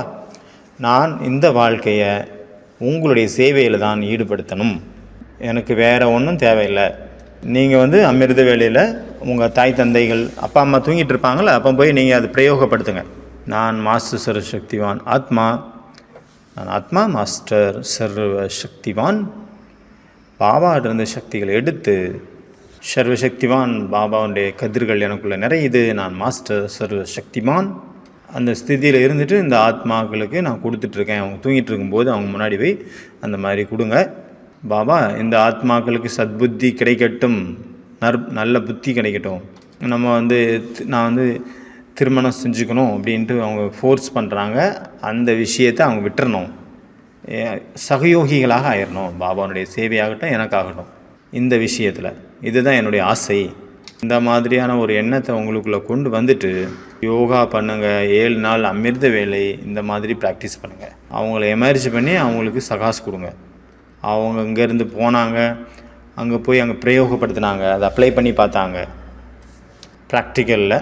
நான் இந்த வாழ்க்கையை உங்களுடைய சேவையில் தான் ஈடுபடுத்தணும், எனக்கு வேறு ஒன்றும் தேவையில்லை. நீங்கள் வந்து அமிர்த வேளையில் உங்கள் தாய் தந்தைகள் அப்பா அம்மா தூங்கிட்டு இருப்பாங்களே, அப்போ போய் நீங்கள் அதை பிரயோகப்படுத்துங்க. நான் மாஸ்டர் சர்வசக்திவான் ஆத்மா, நான் ஆத்மா மாஸ்டர் சர்வசக்திவான், பாபாவிலிருந்து சக்திகளை எடுத்து சர்வசக்திவான் பாபாவுடைய கதிர்கள் எனக்குள்ளே நிறையுது, நான் மாஸ்டர் சர்வசக்திவான், அந்த ஸ்திதியில் இருந்துட்டு இந்த ஆத்மாக்களுக்கு நான் கொடுத்துட்ருக்கேன். அவங்க தூங்கிட்டு இருக்கும்போது அவங்க முன்னாடி போய் அந்த மாதிரி கொடுங்க. பாபா, இந்த ஆத்மாக்களுக்கு சத்புத்தி கிடைக்கட்டும், நல்ல புத்தி கிடைக்கட்டும். நான் வந்து திருமணம் செஞ்சுக்கணும் அப்படின்ட்டு அவங்க ஃபோர்ஸ் பண்ணுறாங்க, அந்த விஷயத்தை அவங்க விட்டுறணும், சகயோகிகளாக ஆயிடணும். பாபாவுடைய சேவையாகட்டும் எனக்காகட்டும், இந்த விஷயத்தில் இதுதான் என்னுடைய ஆசை. இந்த மாதிரியான ஒரு எண்ணத்தை உங்களுக்குள்ளே கொண்டு வந்துட்டு யோகா பண்ணுங்கள், 7 நாள் அமிர்த வேலை இந்த மாதிரி ப்ராக்டிஸ் பண்ணுங்கள். அவங்கள எமர்ஜ் பண்ணி அவங்களுக்கு சகாஸ் கொடுங்க. அவங்க இங்கேருந்து போனாங்க, அங்கே போய் அங்கே பிரயோகப்படுத்தினாங்க, அதை அப்ளை பண்ணி பார்த்தாங்க ப்ராக்டிக்கலில்.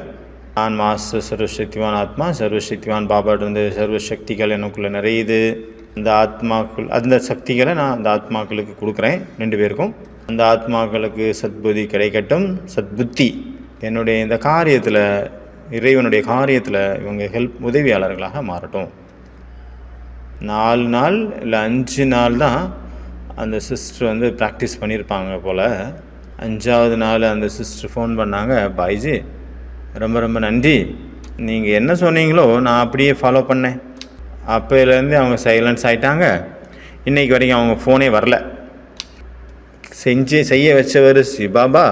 நான் மாஸ்டர் சர்வசக்திவான் ஆத்மா, சர்வசக்திவான் பாபாட்டிருந்து சர்வசக்திகள் எனக்குள்ளே நிறையுது. அந்த ஆத்மாக்கள் அந்த சக்திகளை நான் அந்த ஆத்மாக்களுக்கு கொடுக்குறேன் 2 பேருக்கும். அந்த ஆத்மாக்களுக்கு சத்புத்தி கிடைக்கட்டும், சத்புத்தி என்னுடைய இந்த காரியத்தில், இறைவனுடைய காரியத்தில் இவங்க உதவியாளர்களாக மாறட்டும். 4 நாள் இல்லை 5 நாள் தான் அந்த சிஸ்டர் வந்து ப்ராக்டிஸ் பண்ணியிருப்பாங்க போல். 5ஆவது நாள் அந்த சிஸ்டர் ஃபோன் பண்ணாங்க, பாய்ஜி ரொம்ப ரொம்ப நன்றி, நீங்கள் என்ன சொன்னீங்களோ நான் அப்படியே ஃபாலோ பண்ணேன். அப்போலேருந்து அவங்க சைலன்ஸ் ஆகிட்டாங்க. இன்றைக்கி வரைக்கும் அவங்க ஃபோனே வரல. செய்ய வச்சவர் சிவபாபா,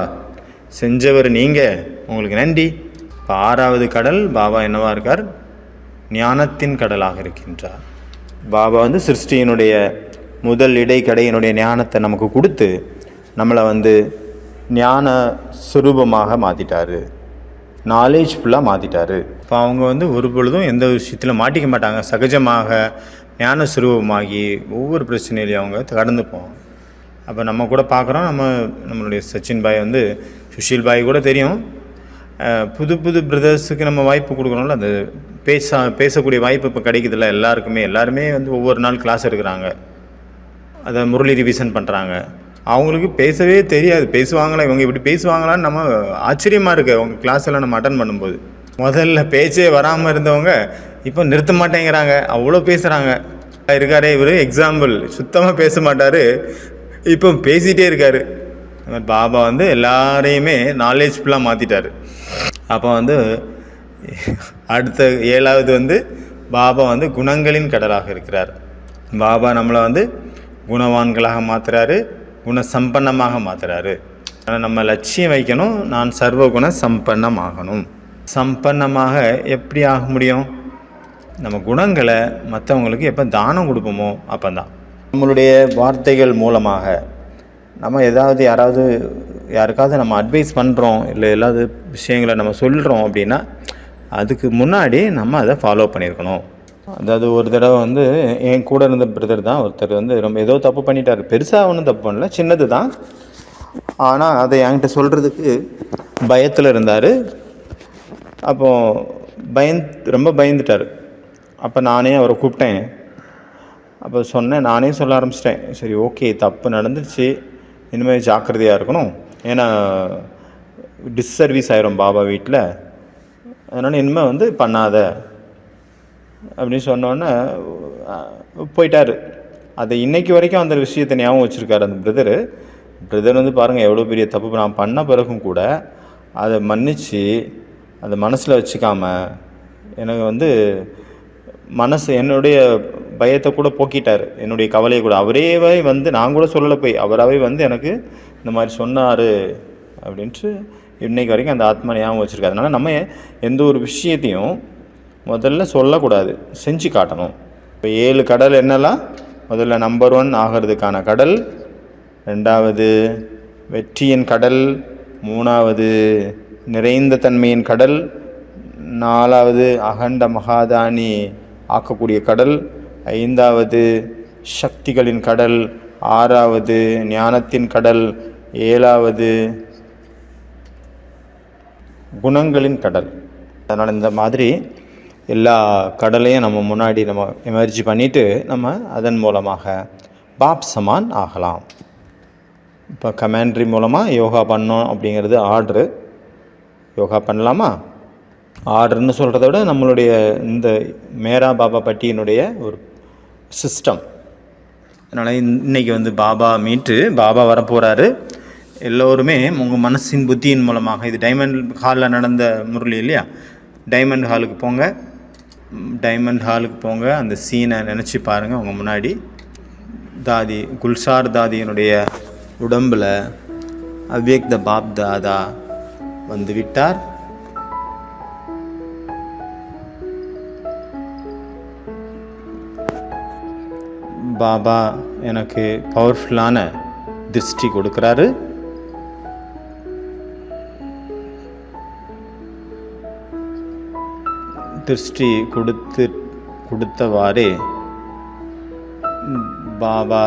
செஞ்சவர் நீங்கள், உங்களுக்கு நன்றி. இப்போ 6வது கடல் பாபா என்னவா இருக்கார்? ஞானத்தின் கடலாக இருக்கின்றார். பாபா வந்து சிருஷ்டியினுடைய முதல் இடைக்கடையினுடைய ஞானத்தை நமக்கு கொடுத்து நம்மளை வந்து ஞான சுரூபமாக மாற்றிட்டாரு, நாலேஜ்ஃபுல்லாக மாற்றிட்டாரு. இப்போ அவங்க வந்து ஒரு பொழுதும் எந்த விஷயத்தில் மாட்டிக்க மாட்டாங்க. சகஜமாக ஞான சுரூபமாகி ஒவ்வொரு பிரச்சனையிலையும் அவங்க கடந்து போவாங்க. அப்போ நம்ம கூட பார்க்குறோம், நம்மளுடைய சச்சின் பாய் வந்து சுஷீல் பாய் கூட தெரியும். புது புது பிரதர்ஸுக்கு நம்ம வாய்ப்பு கொடுக்குறோம்ல, அந்த பேசக்கூடிய வாய்ப்பு இப்போ கிடைக்குதுல்ல எல்லாருமே வந்து ஒவ்வொரு நாள் கிளாஸ் எடுக்கிறாங்க, அதை முரளி ரிவிஷன் பண்ணுறாங்க. அவங்களுக்கு பேசவே தெரியாது, பேசுவாங்களா இவங்க இப்படி பேசுவாங்களான்னு நம்ம ஆச்சரியமாக இருக்குது. அவங்க கிளாஸ் எல்லாம் நம்ம அட்டன் பண்ணும்போது முதல்ல பேச்சே வராமல் இருந்தவங்க இப்போ நிறுத்த மாட்டேங்கிறாங்க, அவ்வளோ பேசுகிறாங்க. இருக்காரே இவர் எக்ஸாம்பிள், சுத்தமாக பேச மாட்டார், இப்போ பேசிகிட்டே இருக்கார். பாபா வந்து எல்லாரையுமே நாலேஜ்ஃபுல்லாக மாற்றிட்டார். அப்போ வந்து அடுத்த 7வது வந்து பாபா வந்து குணங்களின் கடலாக இருக்கிறார். பாபா நம்மளை வந்து குணவான்களாக மாற்றுறாரு, குணசம்பன்னமாக மாற்றுறாரு. ஆனால் நம்ம லட்சியம் வைக்கணும், நான் சர்வகுண சம்பன்னமாகணும். சம்பன்னமாக எப்படி ஆக முடியும்? நம்ம குணங்களை மற்றவங்களுக்கு எப்போ தானம் கொடுப்போமோ அப்போ தான். நம்மளுடைய வார்த்தைகள் மூலமாக நம்ம யாருக்காவது நம்ம அட்வைஸ் பண்ணுறோம், இல்லை எல்லாவது விஷயங்களை நம்ம சொல்கிறோம் அப்படின்னா அதுக்கு முன்னாடி நம்ம அதை ஃபாலோ பண்ணியிருக்கணும். அதாவது ஒரு தடவை வந்து என் கூட இருந்த பிரதர் தான் ஒருத்தர் வந்து ரொம்ப ஏதோ தப்பு பண்ணிட்டார். பெருசாக ஒன்றும் தப்பு பண்ணல, சின்னது தான். ஆனால் அதை என்கிட்ட சொல்கிறதுக்கு பயத்தில் இருந்தார். அப்போது ரொம்ப பயந்துட்டார். அப்போ நானே அவரை கூப்பிட்டேன். அப்போ நானே சொல்ல ஆரம்பிச்சிட்டேன், சரி ஓகே தப்பு நடந்துச்சு, இனிமேல் ஜாக்கிரதையாக இருக்கணும், ஏன்னா டிஸ்சர்வீஸ் ஆயிரும் பாபா வீட்டில், அதனால் இனிமேல் வந்து பண்ணாத அப்படின்னு சொன்னோன்னே போயிட்டார். அதை இன்றைக்கி வரைக்கும் அந்த விஷயத்தை ஞாபகம் வச்சுருக்காரு அந்த பிரதர் வந்து பாருங்கள் எவ்வளோ பெரிய தப்பு நான் பண்ண பிறகும் கூட அதை மன்னித்து அதை மனசில் வச்சுக்காம எனக்கு வந்து என்னுடைய பயத்தை கூட போக்கிட்டார், என்னுடைய கவலையை கூட. அவரேவே வந்து நான் கூட சொல்லலை போய், அவராகவே வந்து எனக்கு இந்த மாதிரி சொன்னார் அப்படின்ட்டு இன்றைக்கு வரைக்கும் அந்த ஆத்மா ஞாபகம் வச்சுருக்காரு. அதனால் நம்ம எந்த ஒரு விஷயத்தையும் முதல்ல சொல்லக்கூடாது, செஞ்சு காட்டணும். இப்போ 7 கடல் என்னெல்லாம்? முதல்ல நம்பர் 1 ஆகிறதுக்கான கடல், 2வது வெற்றியின் கடல், 3வது நிறைந்த தன்மையின் கடல், 4வது அகண்ட மகாதானி ஆக்கக்கூடிய கடல், 5வது சக்திகளின் கடல், 6வது ஞானத்தின் கடல், 7வது குணங்களின் கடல். அதனால் இந்த மாதிரி எல்லா கடலையும் நம்ம முன்னாடி நம்ம எமர்ஜி பண்ணிவிட்டு நம்ம அதன் மூலமாக பாப் சமான் ஆகலாம். இப்போ கமெண்ட்ரி மூலமாக யோகா பண்ணோம் அப்படிங்கிறது ஆர்டரு. யோகா பண்ணலாமா? ஆர்டர்னு சொல்கிறத விட நம்மளுடைய இந்த மேரா பாபா பட்டியினுடைய ஒரு சிஸ்டம். அதனால் இன்றைக்கி வந்து பாபா பாபா வரப்போகிறாரு. எல்லோருமே உங்கள் மனசின் புத்தியின் மூலமாக, இது டைமண்ட் ஹாலில் நடந்த முரளி இல்லையா, டைமண்ட் ஹாலுக்கு போங்க, அந்த சீனை நினச்சி பாருங்கள். அவங்க முன்னாடி குல்சார் தாதியினுடைய உடம்பில் அவ்யக்த பாப் தாதா வந்து விட்டார். பாபா எனக்கு பவர்ஃபுல்லான திருஷ்டி கொடுக்குறாரு. திருஷ்டி கொடுத்தவாறே பாபா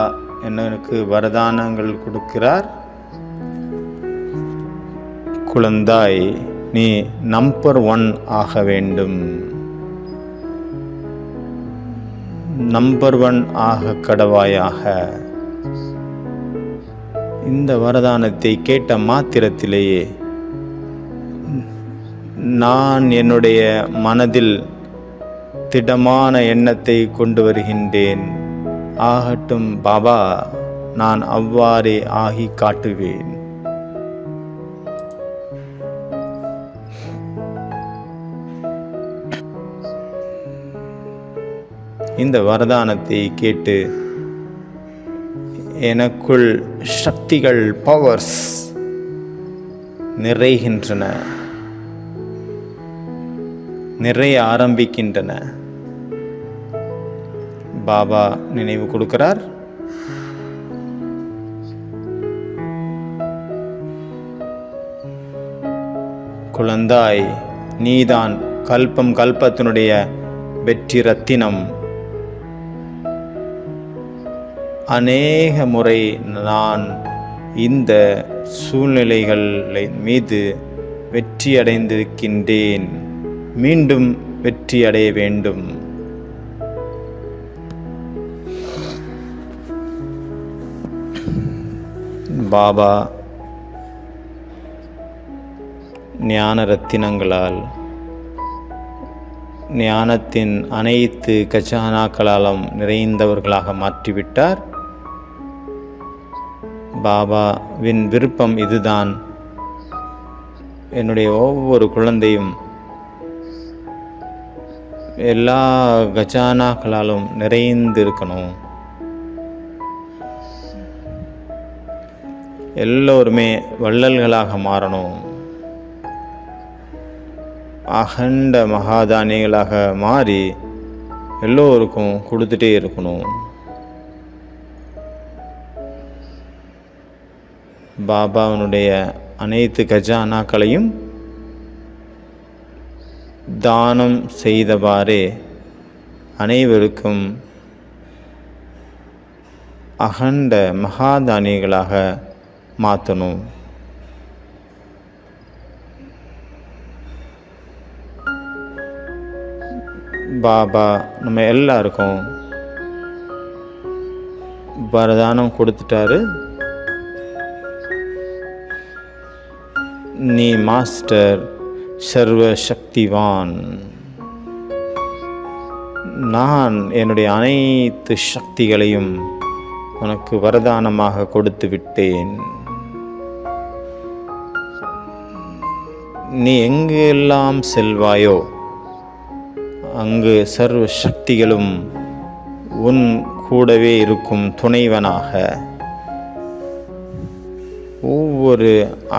எனக்கு வரதானங்கள் கொடுக்கிறார். குழந்தாய், நீ நம்பர் 1 ஆக வேண்டும். நம்பர் 1 ஆக கடவாயாக. இந்த வரதானத்தை கேட்ட மாத்திரத்திலேயே நான் என்னுடைய மனதில் திடமான எண்ணத்தை கொண்டு வருகின்றேன். ஆகட்டும் பாபா, நான் அவ்வாறே ஆகி காட்டுவேன். இந்த வரதானத்தை கேட்டு எனக்குள் சக்திகள், பவர்ஸ் நிறைகின்றன, நிறைய ஆரம்பிக்கின்றன. பாபா நினைவு கொடுக்கிறார், குழந்தாய், நீதான் கல்பம் கல்பத்தினுடைய வெற்றி ரத்தினம். அநேக முறை நான் இந்த சூழ்நிலைகள் மீது வெற்றி அடைந்திருக்கின்றேன். மீண்டும் வெற்றி அடைய வேண்டும். பாபா ஞான ரத்தினங்களால், ஞானத்தின் அனைத்து கஜானாக்களாலும் நிறைந்தவர்களாக மாற்றிவிட்டார். பாபாவின் விருப்பம் இதுதான், என்னுடைய ஒவ்வொரு குழந்தையும் எல்லா கஜானாக்களாலும் நிறைந்திருக்கணும். எல்லோருமே வள்ளல்களாக மாறணும். அகண்ட மகாதானியங்களாக மாறி எல்லோருக்கும் கொடுத்துட்டே இருக்கணும். பாபாவினுடைய அனைத்து கஜானாக்களையும் தானம் செய்தவாறே அனைவருக்கும் அகண்ட மகாதானியங்களாக மாற்றணும். பாபா நம்ம எல்லாருக்கும் வரதானம் கொடுத்துட்டாரு. நீ மாஸ்டர், சர்வ சக்திவான். நான் என்னுடைய அனைத்து சக்திகளையும் உனக்கு வரதானமாக கொடுத்து விட்டேன். நீ எங்கு எல்லாம் செல்வாயோ அங்கு சர்வ சக்திகளும் உன் கூடவே இருக்கும் துணைவனாக. ஒவ்வொரு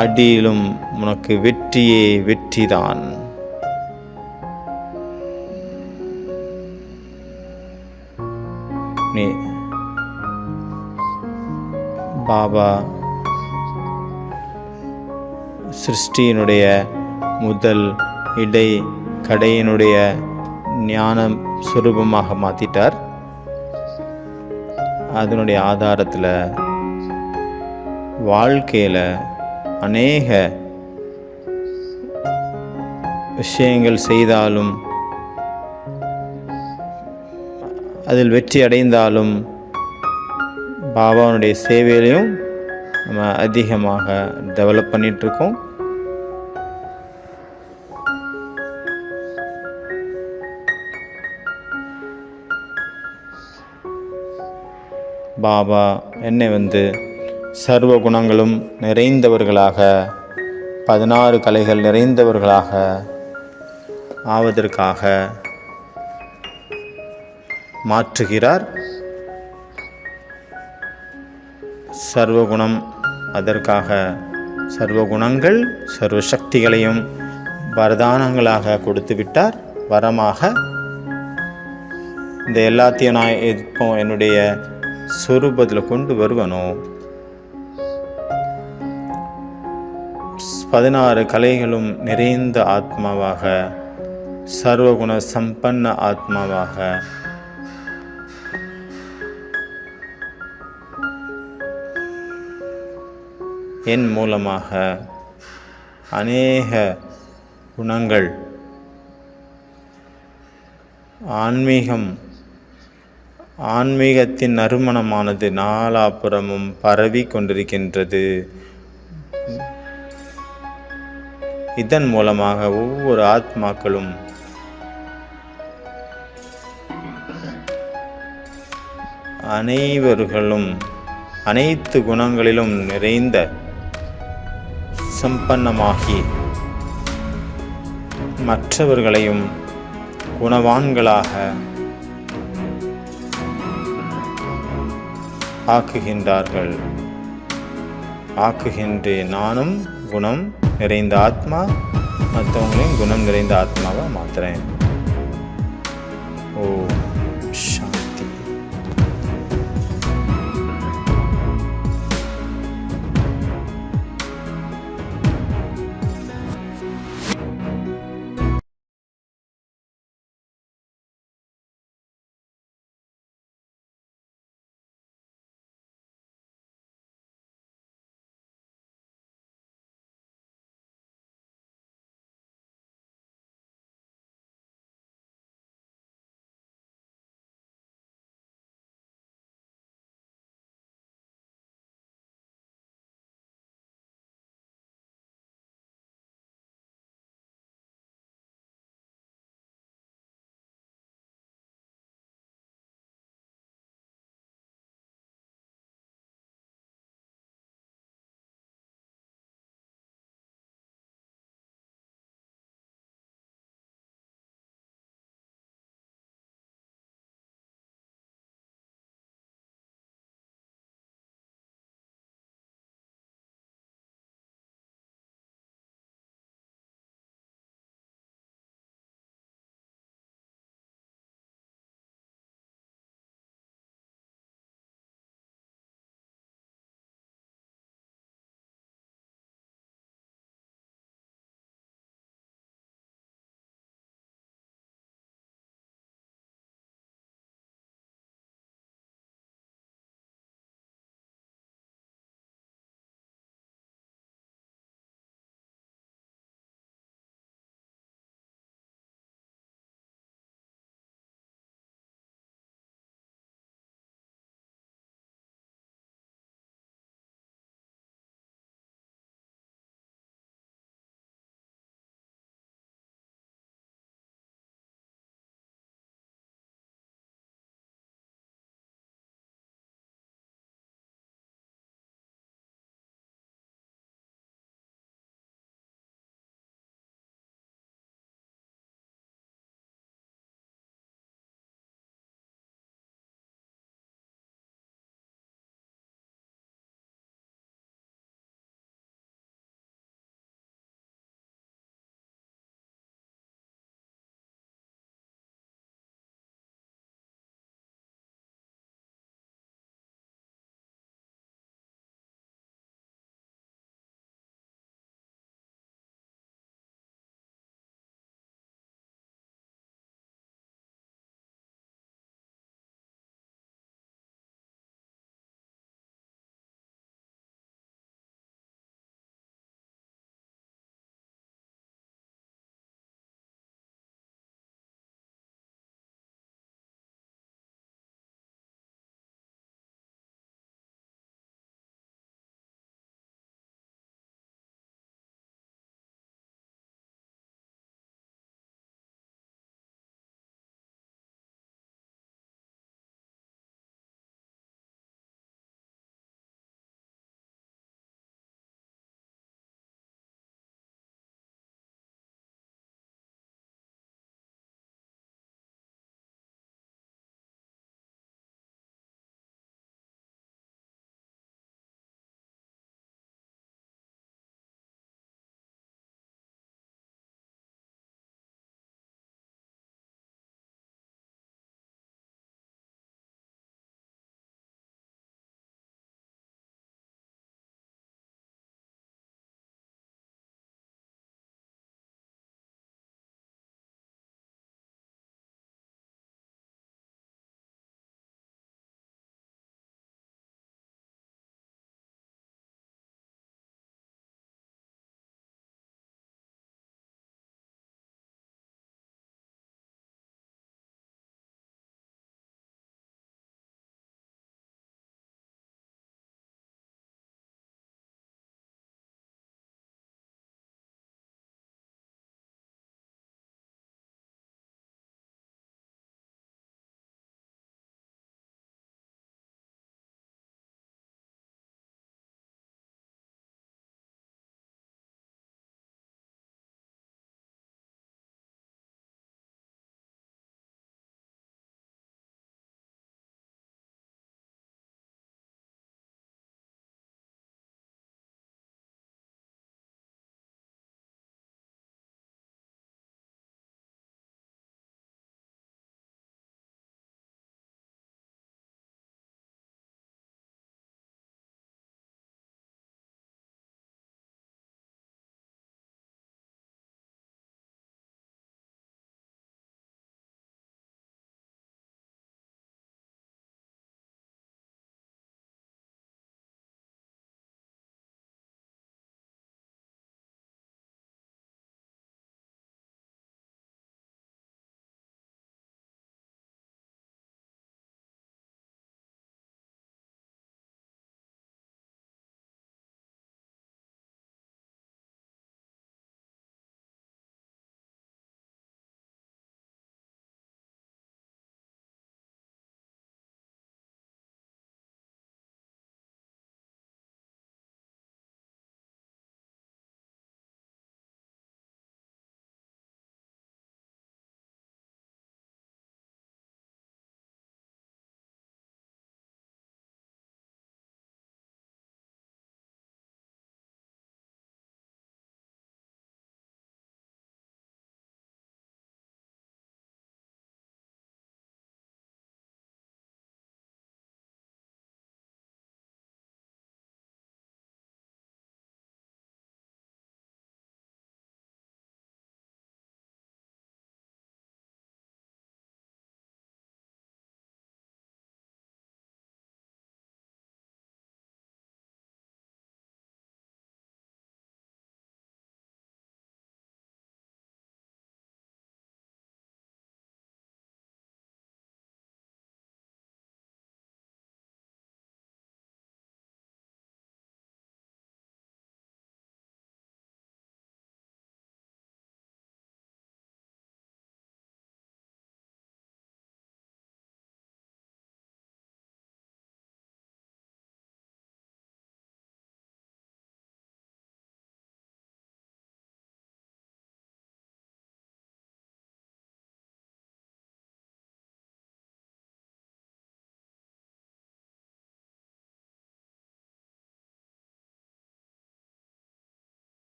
அடியிலும் உனக்கு வெற்றியே வெற்றிதான். நீ பாபா சிருஷ்டியினுடைய முதல் இடை கடையினுடைய ஞான சுரூபமாக மாற்றிட்டார். அதனுடைய ஆதாரத்தில் வாழ்க்கையில் அநேக விஷயங்கள் செய்தாலும் அதில் வெற்றி அடைந்தாலும் பாபாவுடைய சேவையிலையும் நம்ம அதிகமாக டெவலப் பண்ணிகிட்ருக்கோம். பாபா என்னை சர்வ குணங்களும் நிறைந்தவர்களாக, 16 கலைகள் நிறைந்தவர்களாக ஆவதற்காக மாற்றுகிறார். சர்வகுணம், அதற்காக சர்வ குணங்கள், சர்வ சக்திகளையும் வரதானங்களாக கொடுத்து விட்டார். வரமாக இந்த எல்லாத்தையும் நான் எப்போ என்னுடைய சொரூபத்தில் கொண்டு வருவனோ, 16 கலைகளும் நிறைந்த ஆத்மாவாக, சர்வகுண சம்பன்ன ஆத்மாவாக என் மூலமாக அநேக குணங்கள். ஆன்மீகத்தின் நறுமணமானது நாலாபுறமும் பரவி கொண்டிருக்கின்றது. இதன் மூலமாக ஒவ்வொரு ஆத்மாக்களும் அனைவர்களும் அனைத்து குணங்களிலும் நிறைந்த சம்பன்னமாகி மற்றவர்களையும் குணவான்களாக ஆக்குகின்றேன். நானும் குணம் நிறைந்த ஆத்மா, மற்றவங்களையும் குணம் நிறைந்த ஆத்மாவாக மாத்துறேன். ஓ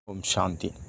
ஓம் சாந்தி.